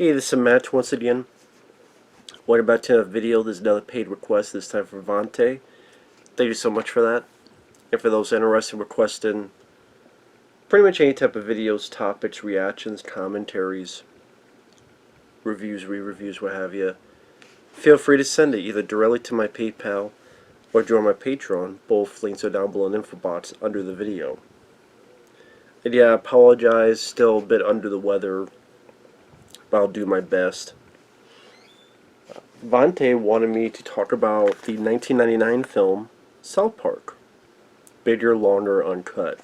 Hey, this is Matt once again. What about to a video? There's another paid request, this time from Vonte. Thank you so much for that. And for those interested in requesting pretty much any type of videos, topics, reactions, commentaries, reviews, re-reviews, what have you, feel free to send it either directly to my PayPal or join my Patreon. Both links are down below in the info box under the video. And yeah, I apologize, still a bit under the weather, but I'll do my best. Vonte wanted me to talk about the 1999 film South Park, Bigger, Longer, Uncut,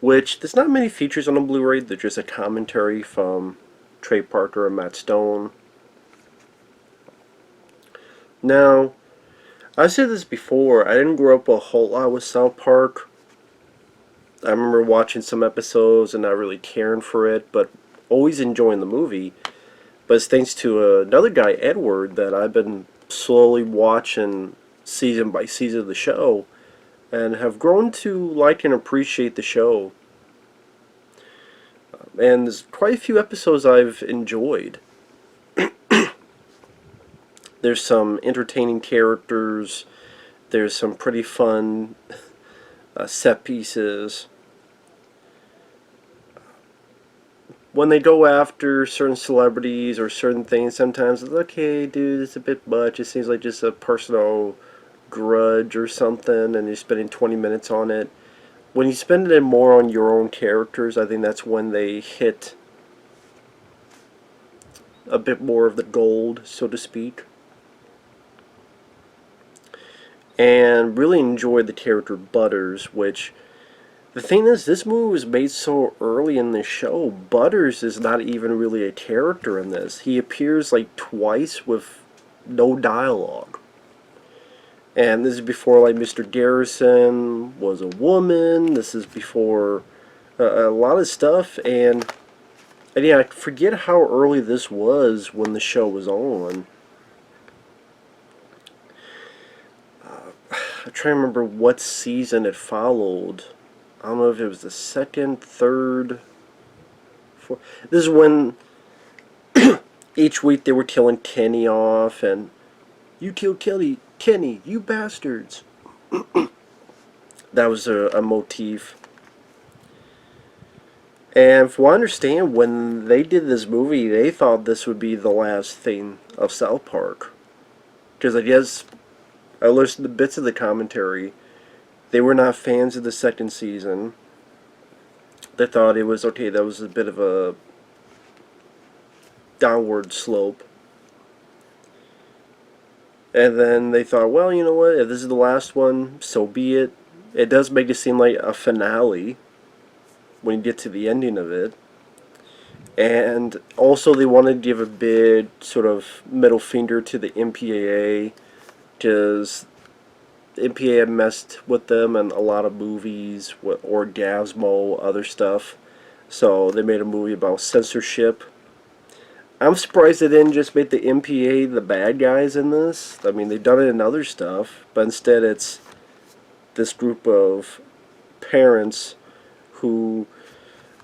which there's not many features on the Blu-ray. There's just a commentary from Trey Parker and Matt Stone. Now, I said this before, I didn't grow up a whole lot with South Park. I remember watching some episodes and not really caring for it, but always enjoying the movie. But it's thanks to another guy, Edward, that I've been slowly watching season by season of the show and have grown to like and appreciate the show. And there's quite a few episodes I've enjoyed. There's some entertaining characters. There's some pretty fun set pieces. When they go after certain celebrities or certain things, sometimes it's okay, dude, it's a bit much. It seems like just a personal grudge or something, and you're spending 20 minutes on it. When you spend it more on your own characters, I think that's when they hit a bit more of the gold, so to speak. And really enjoyed the character Butters, which... the thing is, this movie was made so early in the show. Butters is not even really a character in this. He appears like twice with no dialogue. And this is before like Mr. Garrison was a woman. This is before a lot of stuff. And yeah, I forget how early this was when the show was on. I'm trying to remember what season it followed. I don't know if it was the second, third, fourth. This is when each week they were killing Kenny off, and you killed Kenny, you bastards. That was a motif. And from what I understand, when they did this movie, they thought this would be the last thing of South Park. Because I guess I listened to bits of the commentary. They were not fans of the second season. They thought it was, okay, that was a bit of a downward slope. And then they thought, well, you know what, if this is the last one, so be it. It does make it seem like a finale when you get to the ending of it. And also they wanted to give a big sort of middle finger to the MPAA, because MPA had messed with them in a lot of movies, Orgasmo, other stuff. So they made a movie about censorship. I'm surprised they didn't just make the MPA the bad guys in this. I mean, they've done it in other stuff, but instead it's this group of parents who...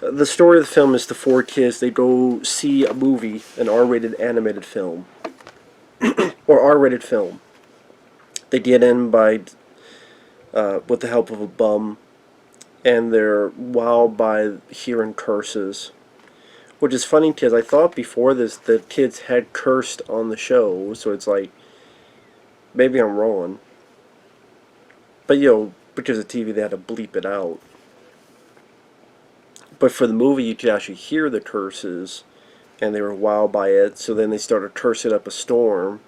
the story of the film is the four kids, they go see a movie, an R-rated animated film. Or R-rated film. They get in by with the help of a bum, and they're wowed by hearing curses, which is funny because I thought before this the kids had cursed on the show, so it's like maybe I'm wrong, but you know, because of TV they had to bleep it out. But for the movie you could actually hear the curses, and they were wowed by it, so then they started cursing up a storm.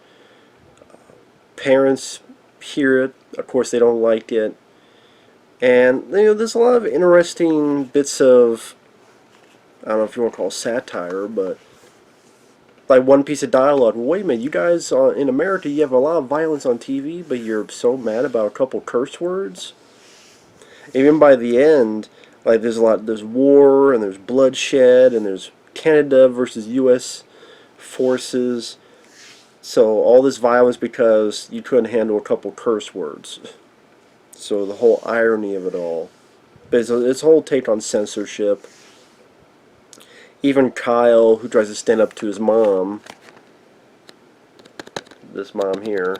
Parents hear it, of course they don't like it, and you know, there's a lot of interesting bits of, I don't know if you want to call it satire, but like one piece of dialogue. Well, wait a minute, you guys in America, you have a lot of violence on TV, but you're so mad about a couple curse words. Even by the end, like there's war and there's bloodshed and there's Canada versus U.S. forces. So all this violence because you couldn't handle a couple curse words. So the whole irony of it all. But it's a whole take on censorship. Even Kyle, who tries to stand up to his mom, this mom here,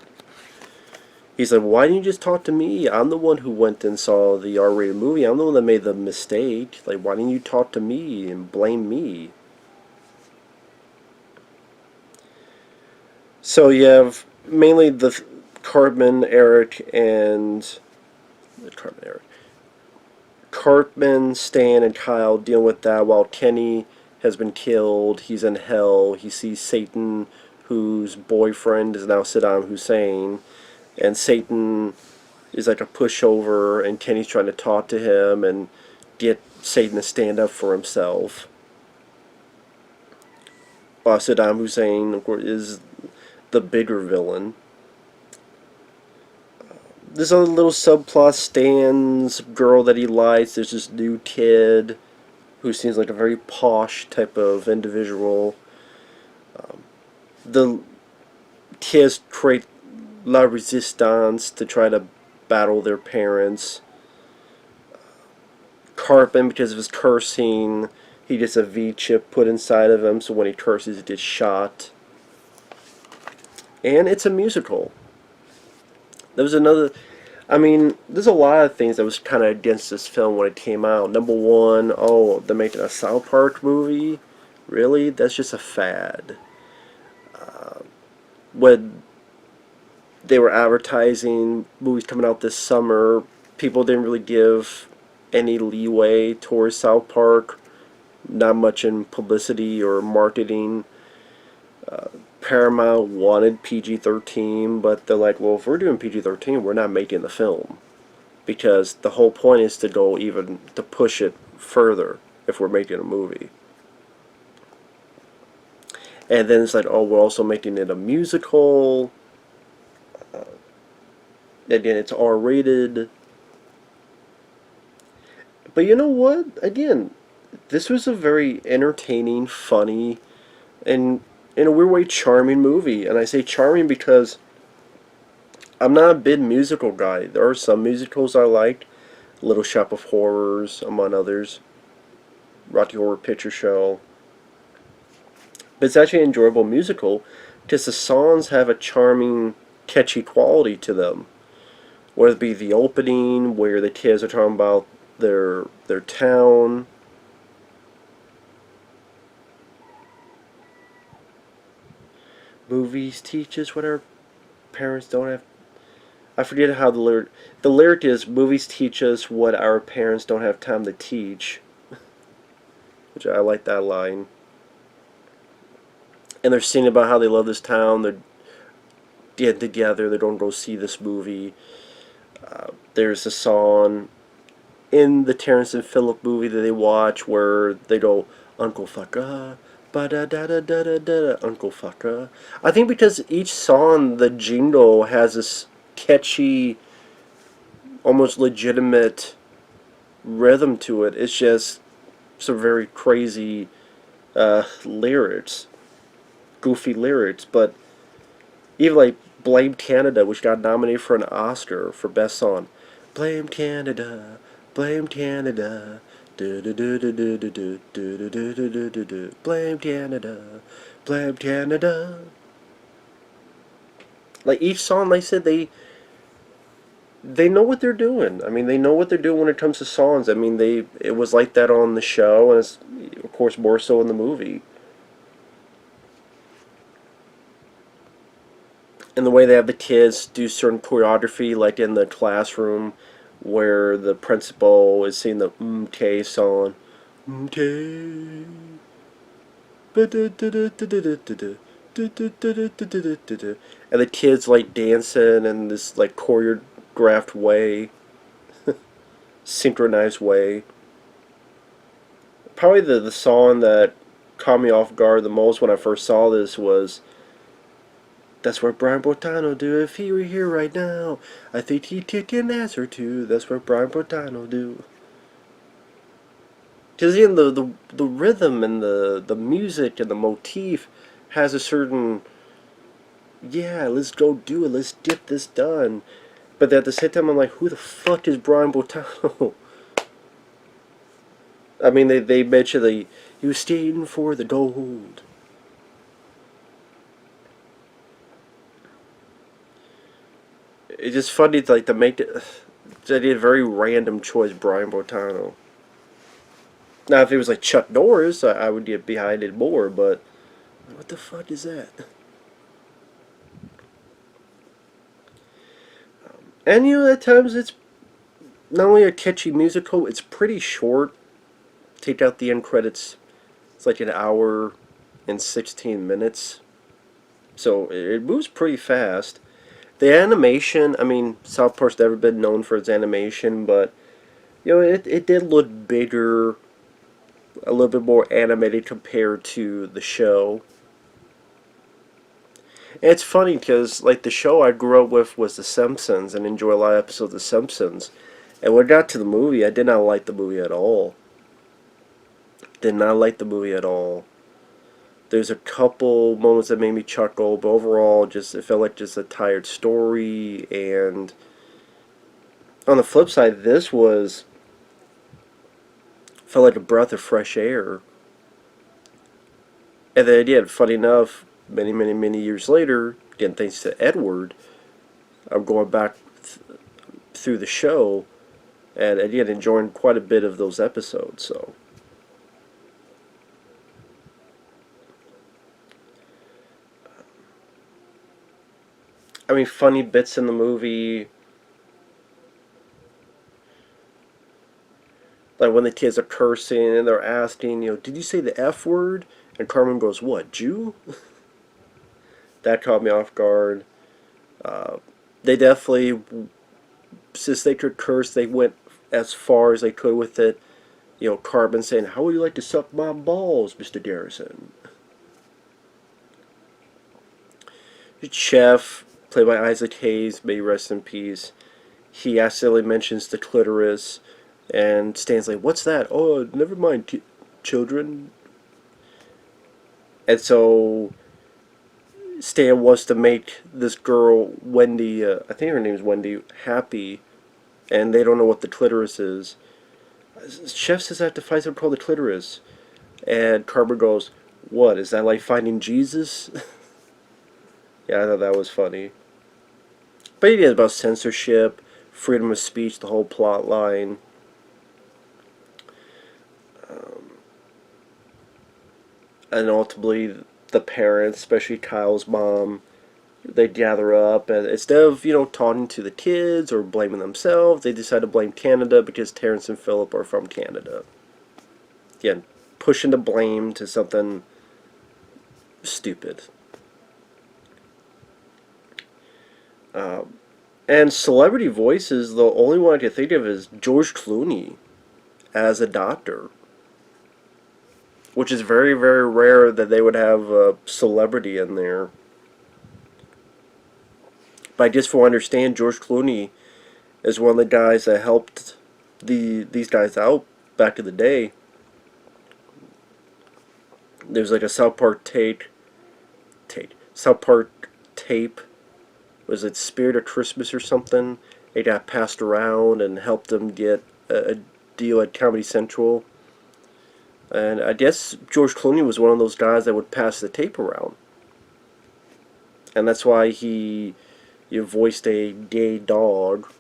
he's like, why didn't you just talk to me? I'm the one who went and saw the R-rated movie. I'm the one that made the mistake. Like, why didn't you talk to me and blame me? So you have mainly the Cartman, Eric, and Cartman, Eric, Cartman, Stan, and Kyle dealing with that while Kenny has been killed. He's in hell. He sees Satan, whose boyfriend is now Saddam Hussein, and Satan is like a pushover, and Kenny's trying to talk to him and get Satan to stand up for himself. Saddam Hussein, of course, is the bigger villain. This other little subplot, Stan's girl that he likes. There's this new kid who seems like a very posh type of individual. The kids create la resistance to try to battle their parents. Cartman, because of his cursing, he gets a V chip put inside of him, so when he curses, it gets shot. And it's a musical. There was another. I mean, there's a lot of things that was kind of against this film when it came out. Number one, oh, they're making a South Park movie? Really? That's just a fad. When they were advertising movies coming out this summer, people didn't really give any leeway towards South Park. Not much in publicity or marketing. Paramount wanted PG-13, but they're like, well, if we're doing PG-13, we're not making the film. Because the whole point is to go even, to push it further if we're making a movie. And then it's like, oh, we're also making it a musical. Again, it's R-rated. But you know what? Again, this was a very entertaining, funny, and in a weird way charming movie. And I say charming because I'm not a big musical guy. There are some musicals I liked. Little Shop of Horrors, among others. Rocky Horror Picture Show. But it's actually an enjoyable musical because the songs have a charming, catchy quality to them. Whether it be the opening, where the kids are talking about their town. Movies teach us what our parents don't have. I forget how the lyric is, movies teach us what our parents don't have time to teach. Which I like that line. And they're singing about how they love this town. They're getting together. They're going to go see this movie. There's a song in the Terrance and Phillip movie that they watch where they go, Uncle Fucker, ba da da da da da da, Uncle Fucker. I think because each song, the jingle has this catchy, almost legitimate rhythm to it. It's just some very crazy lyrics, goofy lyrics. But even like Blame Canada, which got nominated for an Oscar for Best Song. Blame Canada, blame Canada, do do do do do do do do do do do do do. Blame Canada, blame Canada. Like each song, like I said, they know what they're doing. I mean, they know what they're doing when it comes to songs. I mean, it was like that on the show, and it's of course more so in the movie. And the way they have the kids do certain choreography, like in the classroom, where the principal is singing the K song. K. And the kids like dancing in this like choreographed way, synchronized way. Probably the song that caught me off guard the most when I first saw this was That's what Brian Boitano do if he were here right now. I think he'd kick an ass or two. That's what Brian Boitano do. Because again, the rhythm and the music and the motif has a certain, yeah, let's go do it, let's get this done. But at the same time, I'm like, who the fuck is Brian Boitano? I mean, they mention He was skating for the gold. It's just funny, like, to make it. They did a very random choice, Brian Botano. Now, if it was like Chuck Norris, I would get behind it more, but what the fuck is that? And at times it's not only a catchy musical, it's pretty short. Take out the end credits, it's like an hour and 16 minutes. So it moves pretty fast. The animation, I mean, South Park's never been known for its animation, but it did look bigger, a little bit more animated compared to the show. And it's funny because, like, the show I grew up with was The Simpsons and enjoy a lot of episodes of The Simpsons. And when I got to the movie, I did not like the movie at all. Did not like the movie at all. There's a couple moments that made me chuckle, but overall, just it felt like just a tired story. And on the flip side, this felt like a breath of fresh air. And then again, funny enough, many, many, many years later, again thanks to Edward, I'm going back through the show, and again enjoying quite a bit of those episodes. So. I mean, funny bits in the movie, like when the kids are cursing and they're asking, did you say the F word? And Cartman goes, what, Jew? That caught me off guard. They definitely, since they could curse, they went as far as they could with it. Cartman saying, how would you like to suck my balls, Mr. Garrison? Chef, played by Isaac Hayes, may he rest in peace. He accidentally mentions the clitoris, and Stan's like, what's that? Oh, never mind, children. And so Stan wants to make this girl, Wendy, I think her name is Wendy, happy, and they don't know what the clitoris is. Chef says I have to find something called the clitoris. And Cartman goes, what, is that like finding Jesus? Yeah, I thought that was funny. But it is about censorship, freedom of speech, the whole plot line. And ultimately, the parents, especially Kyle's mom, they gather up, and instead of talking to the kids or blaming themselves, they decide to blame Canada because Terrance and Phillip are from Canada. Again, pushing the blame to something stupid. And celebrity voices, the only one I can think of is George Clooney as a doctor, which is very, very rare that they would have a celebrity in there. But I guess for understand, George Clooney is one of the guys that helped these guys out back in the day. There's like a South Park South Park tape. Was it Spirit of Christmas or something? It got passed around and helped them get a deal at Comedy Central. And I guess George Clooney was one of those guys that would pass the tape around. And that's why he voiced a gay dog.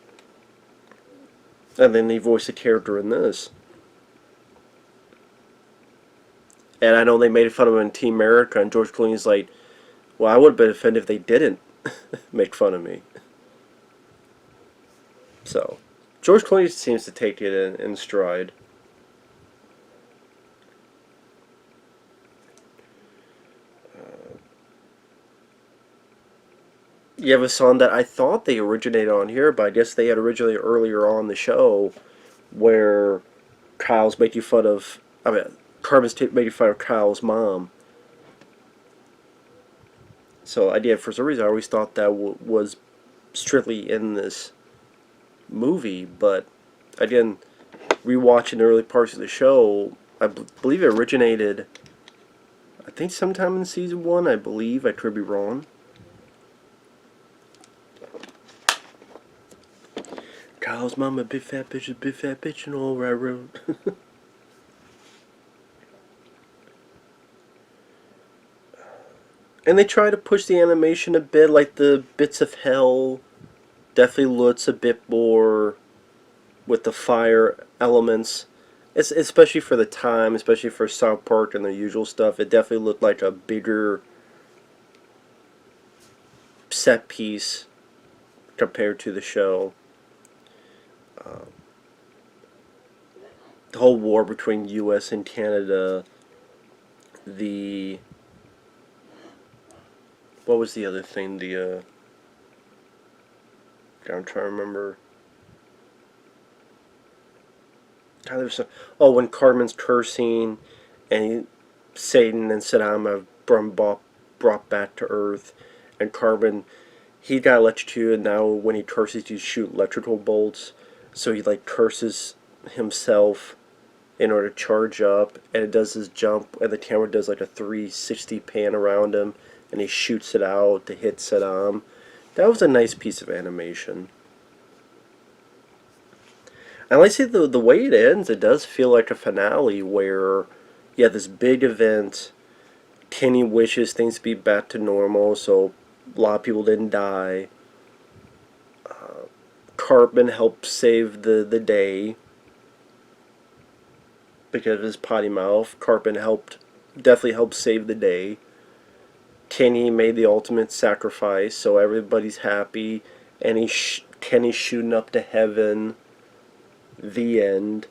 And then he voiced a character in this. And I know they made fun of him in Team America, and George Clooney's like, well, I would have been offended if they didn't make fun of me. So, George Clooney seems to take it in stride. You have a song that I thought they originated on here, but I guess they had originally earlier on the show where Kyle's making fun of, Carmen's making fun of Kyle's mom. So I did, for some reason, I always thought that was strictly in this movie, but again, rewatching the early parts of the show, I believe it originated, I think sometime in season 1, I believe, I could be wrong. Kyle's mama, big fat bitch, and all right road. And they try to push the animation a bit, like the bits of hell definitely looks a bit more with the fire elements. It's especially for the time, especially for South Park and the usual stuff. It definitely looked like a bigger set piece compared to the show. Uh, the whole war between U.S. and Canada. The what was the other thing? I'm trying to remember. God, there's some, oh, when Cartman's cursing, and Satan and Saddam have brought back to Earth, and Cartman, he got electrocuted, and now when he curses, you shoot electrical bolts, so he like curses himself in order to charge up, and it does his jump, and the camera does like a 360 pan around him, and he shoots it out to hit Saddam. That was a nice piece of animation. And like I say, the way it ends, it does feel like a finale where, yeah, this big event, Kenny wishes things to be back to normal, so a lot of people didn't die. Cartman helped save the day because of his potty mouth. Cartman definitely helped save the day. Kenny made the ultimate sacrifice, so everybody's happy, and Kenny's shooting up to heaven. The end.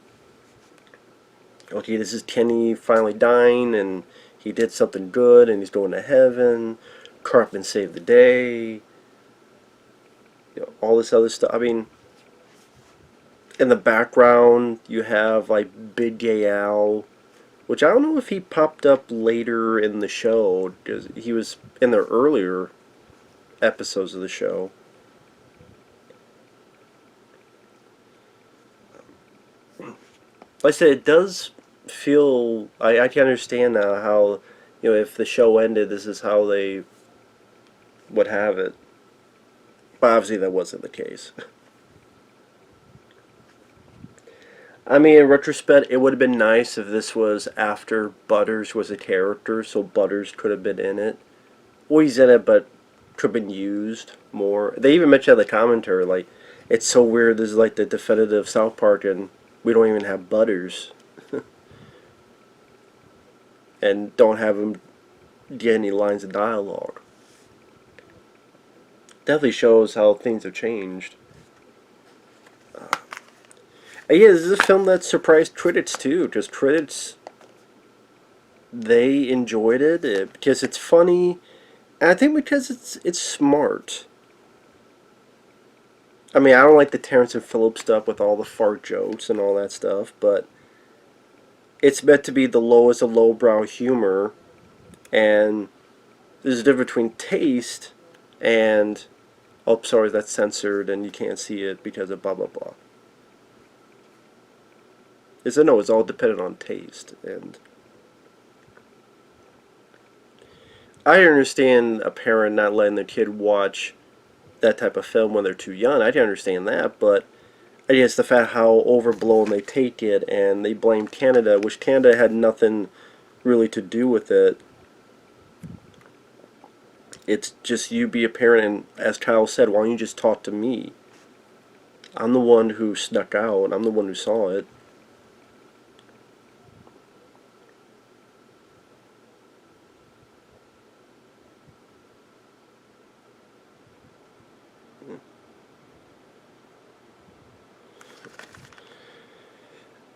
Okay, this is Kenny finally dying, and he did something good, and he's going to heaven. Cartman saved the day. All this other stuff. I mean, in the background, you have like Big Gay Al, which I don't know if he popped up later in the show, because he was in the earlier episodes of the show. Like I said, it does feel. I can understand now how, if the show ended, this is how they would have it. But obviously, that wasn't the case. I mean, in retrospect, it would have been nice if this was after Butters was a character, so Butters could have been in it. Well, he's in it, but could have been used more. They even mentioned in the commentary, like, it's so weird, this is like the definitive South Park, and we don't even have Butters. And don't have him get any lines of dialogue. Definitely shows how things have changed. Yeah, this is a film that surprised critics too, because critics, they enjoyed it because it's funny, and I think because it's smart. I mean, I don't like the Terrance and Phillip stuff with all the fart jokes and all that stuff, but it's meant to be the lowest of lowbrow humor, and there's a difference between taste and, oh, sorry, that's censored and you can't see it because of blah blah blah. It's all dependent on taste, and I understand a parent not letting their kid watch that type of film when they're too young. I can understand that, but I guess the fact how overblown they take it, and they blame Canada, which Canada had nothing really to do with it. It's just you be a parent, and as Kyle said, why don't you just talk to me? I'm the one who snuck out. I'm the one who saw it.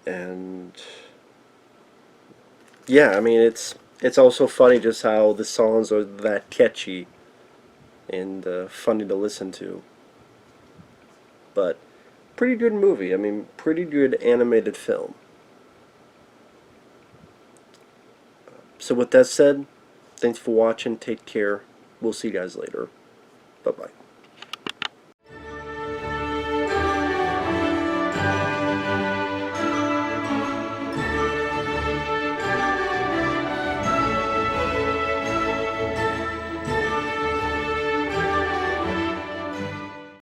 And yeah, I mean it's also funny just how the songs are that catchy and funny to listen to. But pretty good movie. I mean, pretty good animated film. So with that said, thanks for watching. Take care. We'll see you guys later. Bye bye.